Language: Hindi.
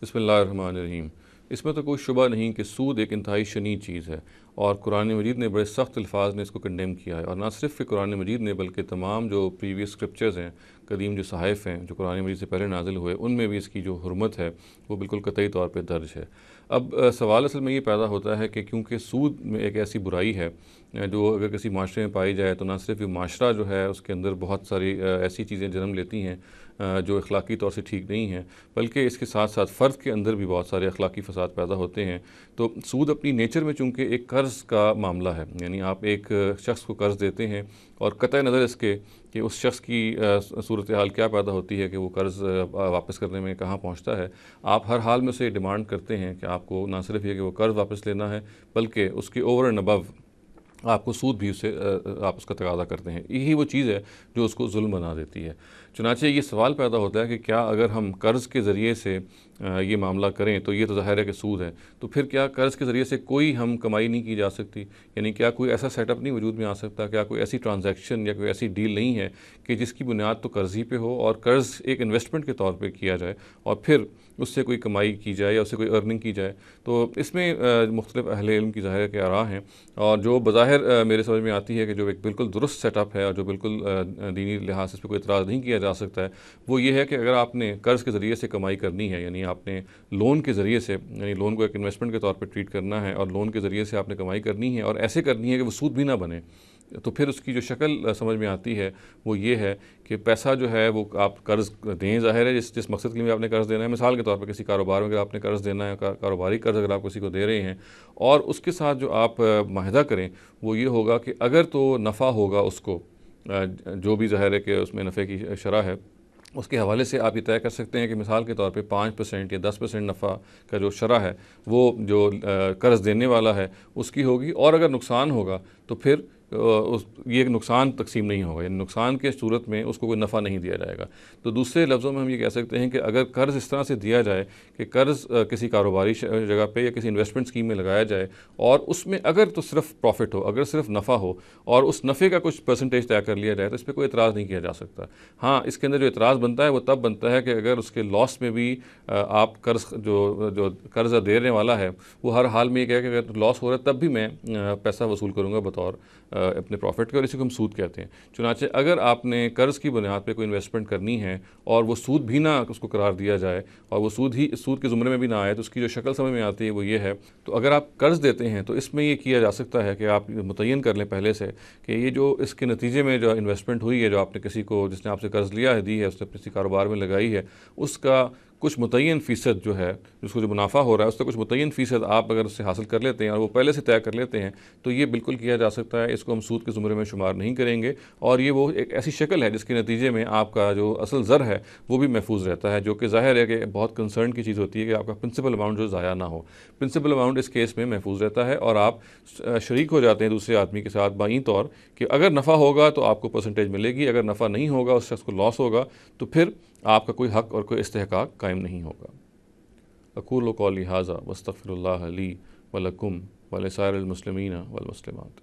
बिस्मिल्लाहिर्रहमानिर्रहीम। इसमें तो कोई शुबा नहीं कि सूद एक इंतहाई शनी चीज़ है और कुरान मजीद ने बड़े सख्त अल्फाज में इसको कंडेम किया है। और ना सिर्फ कि कुरान मजीद ने बल्कि तमाम जो प्रीवियस स्क्रिप्चर्स हैं, कदीम जो सहाइफ हैं जो कुरान मजीद से पहले नाजिल हुए, उनमें भी इसकी जो हुर्मत है वो बिल्कुल कतई तौर पर दर्ज है। अब सवाल असल में ये पैदा होता है कि क्योंकि सूद में एक ऐसी बुराई है जो अगर किसी माशरे में पाई जाए तो ना सिर्फ ये माशरा जो है उसके अंदर बहुत सारी ऐसी चीज़ें जन्म लेती हैं जो अखलाकी तौर से ठीक नहीं है, बल्कि इसके साथ साथ फ़र्द के अंदर भी बहुत सारे अखलाकी फ़साद पैदा होते हैं। तो सूद अपनी नेचर में चूँकि एक कर्ज़ का मामला है, यानी आप एक शख्स को कर्ज़ देते हैं और कतई नज़र इसके कि उस शख्स की सूरत हाल क्या पैदा होती है कि वो कर्ज़ वापस करने में कहाँ पहुँचता है, आप हर हाल में उसे डिमांड करते हैं कि आपको ना सिर्फ ये कि वो कर्ज़ वापस लेना है, बल्कि उसके ओवर एंड अबव आपको सूद भी उससे आप उसका तकाज़ा करते हैं। यही वो चीज़ है जो उसको जुल्म बना देती है। चुनांचे ये सवाल पैदा होता है कि क्या अगर हम कर्ज़ के ज़रिए से ये मामला करें तो ये तो ज़ाहिर है कि सूद है, तो फिर क्या कर्ज़ के ज़रिए से कोई हम कमाई नहीं की जा सकती? यानी क्या कोई ऐसा सेटअप नहीं वजूद में आ सकता? क्या कोई ऐसी ट्रांजैक्शन या कोई ऐसी डील नहीं है कि जिसकी बुनियाद तो कर्ज़ ही पे हो और कर्ज़ एक इन्वेस्टमेंट के तौर पे किया जाए और फिर उससे कोई कमाई की जाए या उससे कोई अर्निंग की जाए? तो इसमें मुख्तलिफ़ अहले इल्म की ज़ाहिर के आरा हैं और जो बज़ाहिर मेरे समझ में आती है कि जो एक बिल्कुल दुरुस्त सेटअप है और जो बिल्कुल दीनी लिहाज से इस पर कोई एतराज़ नहीं किया जा सकता है, वो ये है कि अगर आपने कर्ज़ के ज़रिए से कमाई करनी है, यानी आपने लोन के ज़रिए से, यानी लोन को एक इन्वेस्टमेंट के तौर पे ट्रीट करना है और लोन के ज़रिए से आपने कमाई करनी है और ऐसे करनी है कि वो सूद भी ना बने, तो फिर उसकी जो शक्ल समझ में आती है वो ये है कि पैसा जो है वो आप कर्ज़ दें, ज़ाहिर है जिस जिस मकसद के लिए आपने कर्ज़ देना है। मिसाल के तौर पर किसी कारोबार में अगर आपने कर्ज़ देना है, कारोबारी कर्ज़ अगर आप किसी को दे रहे हैं और उसके साथ जो आप माहिदा करें वो ये होगा कि अगर तो नफ़ा होगा उसको, जो भी ज़ाहिर है कि उसमें नफ़े की शरह है, उसके हवाले से आप ये तय कर सकते हैं कि मिसाल के तौर पे 5% या 10% नफ़ा का जो शरह है वो जो कर्ज़ देने वाला है उसकी होगी, और अगर नुकसान होगा तो फिर ये नुकसान तकसीम नहीं होगा, यानी नुकसान के सूरत में उसको कोई नफ़ा नहीं दिया जाएगा। तो दूसरे लफ्ज़ों में हम ये कह सकते हैं कि अगर कर्ज़ इस तरह से दिया जाए कि कर्ज़ किसी कारोबारी जगह पे या किसी इन्वेस्टमेंट स्कीम में लगाया जाए और उसमें अगर तो सिर्फ प्रॉफिट हो, अगर सिर्फ नफ़ा हो और उस नफ़े का कुछ परसेंटेज तय कर लिया जाए, तो इस पर कोई एतराज़ नहीं किया जा सकता। हाँ, इसके अंदर जो एतराज़ बनता है वो तब बनता है कि अगर उसके लॉस में भी आप कर्ज़ जो जो कर्ज़ देने वाला है वो हर हाल में ये कहे कि अगर लॉस हो रहा है तब भी मैं पैसा वसूल करूँगा बतौर अपने प्रॉफिट के, और इसी को हम सूद कहते हैं। चुनांचे अगर आपने कर्ज़ की बुनियाद पे कोई इन्वेस्टमेंट करनी है और वो सूद भी ना उसको करार दिया जाए और वो सूद के ज़ुमरे में भी ना आए, तो उसकी जो शक्ल समझ में आती है वो ये है। तो अगर आप कर्ज़ देते हैं तो इसमें ये किया जा सकता है कि आप मुतय्यन कर लें पहले से कि ये जो इसके नतीजे में जो इन्वेस्टमेंट हुई है, जो आपने किसी को, जिसने आपसे कर्ज़ लिया है, दी है, उसने किसी कारोबार में लगाई है, उसका कुछ मुतय्यन फ़ीसद जो है, जिसको जो मुनाफा हो रहा है उसका कुछ मुतय्यन फ़ीसद आप अगर उससे हासिल कर लेते हैं और वो पहले से तय कर लेते हैं, तो ये बिल्कुल किया जा सकता है। इसको हम सूद के ज़ुमरे में शुमार नहीं करेंगे और ये वो एक ऐसी शक्ल है जिसके नतीजे में आपका जो असल ज़र है वो भी महफूज रहता है, जो कि ज़ाहिर है कि बहुत कंसर्न की चीज़ होती है कि आपका प्रिंसिपल अमाउंट जो ज़ाया ना हो। प्रिंसिपल अमाउंट इस केस में महफूज रहता है और आप शरीक हो जाते हैं दूसरे आदमी के साथ बाई तौर कि अगर नफ़ा होगा तो आपको परसेंटेज मिलेगी, अगर नफ़ा नहीं होगा, उस शख्स को लॉस होगा, तो फिर आपका कोई हक़ और कोई इस्तेहकाक कायम नहीं होगा। अक़ूलु क़ौली हाज़ा वस्तग़फ़िरुल्लाह ली व लकुम व लिसाइरिल मुस्लिमीना वल मुस्लिमात।